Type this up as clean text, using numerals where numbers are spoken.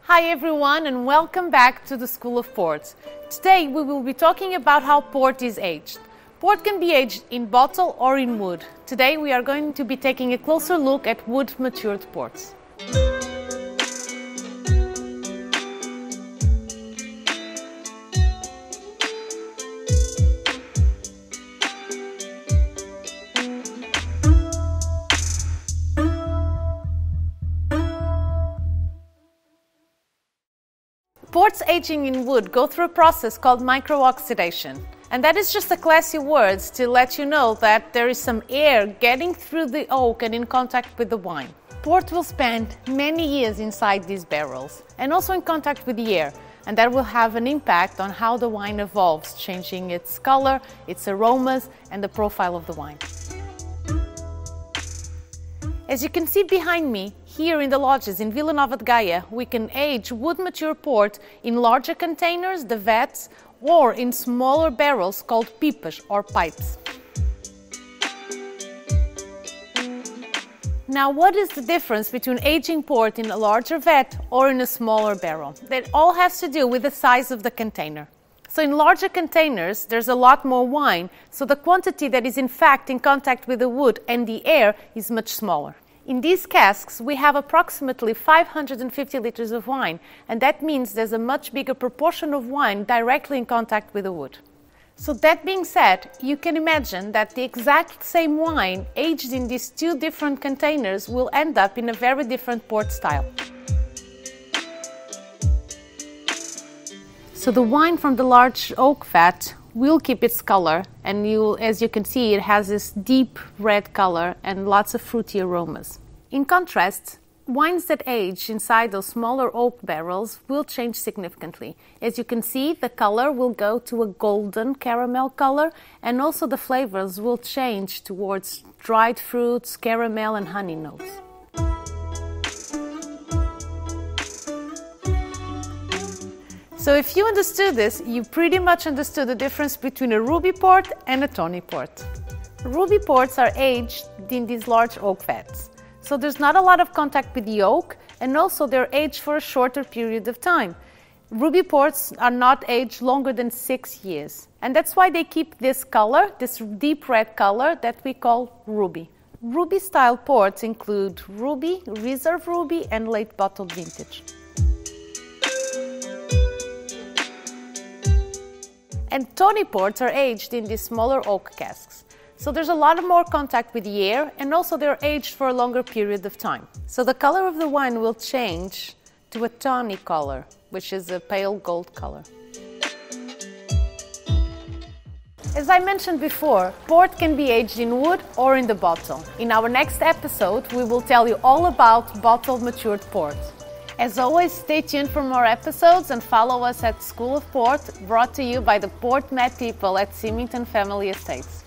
Hi everyone and welcome back to the School of Port. Today we will be talking about how port is aged. Port can be aged in bottle or in wood. Today we are going to be taking a closer look at wood matured ports. Ports aging in wood go through a process called micro-oxidation. And that is just a classy word to let you know that there is some air getting through the oak and in contact with the wine. Port will spend many years inside these barrels and also in contact with the air, and that will have an impact on how the wine evolves, changing its color, its aromas, and the profile of the wine. As you can see behind me, here in the lodges in Vila Nova de Gaia, we can age wood mature port in larger containers, the vats, or in smaller barrels called pipas or pipes. Now, what is the difference between aging port in a larger vat or in a smaller barrel? That all has to do with the size of the container. So in larger containers, there's a lot more wine, so the quantity that is in fact in contact with the wood and the air is much smaller. In these casks, we have approximately 550 liters of wine, and that means there's a much bigger proportion of wine directly in contact with the wood. So that being said, you can imagine that the exact same wine aged in these two different containers will end up in a very different port style. So the wine from the large oak vat will keep its color, and as you can see, it has this deep red color and lots of fruity aromas. In contrast, wines that age inside those smaller oak barrels will change significantly. As you can see, the color will go to a golden caramel color, and also the flavors will change towards dried fruits, caramel and honey notes. So if you understood this, you pretty much understood the difference between a ruby port and a tawny port. Ruby ports are aged in these large oak vats. So there's not a lot of contact with the oak, and also they're aged for a shorter period of time. Ruby ports are not aged longer than 6 years. And that's why they keep this color, this deep red color that we call ruby. Ruby style ports include ruby, reserve ruby and late bottled vintage. And tawny ports are aged in these smaller oak casks. So there's a lot more contact with the air, and also they're aged for a longer period of time. So the color of the wine will change to a tawny color, which is a pale gold color. As I mentioned before, port can be aged in wood or in the bottle. In our next episode, we will tell you all about bottled matured port. As always, stay tuned for more episodes and follow us at School of Port, brought to you by the Port Met people at Symington Family Estates.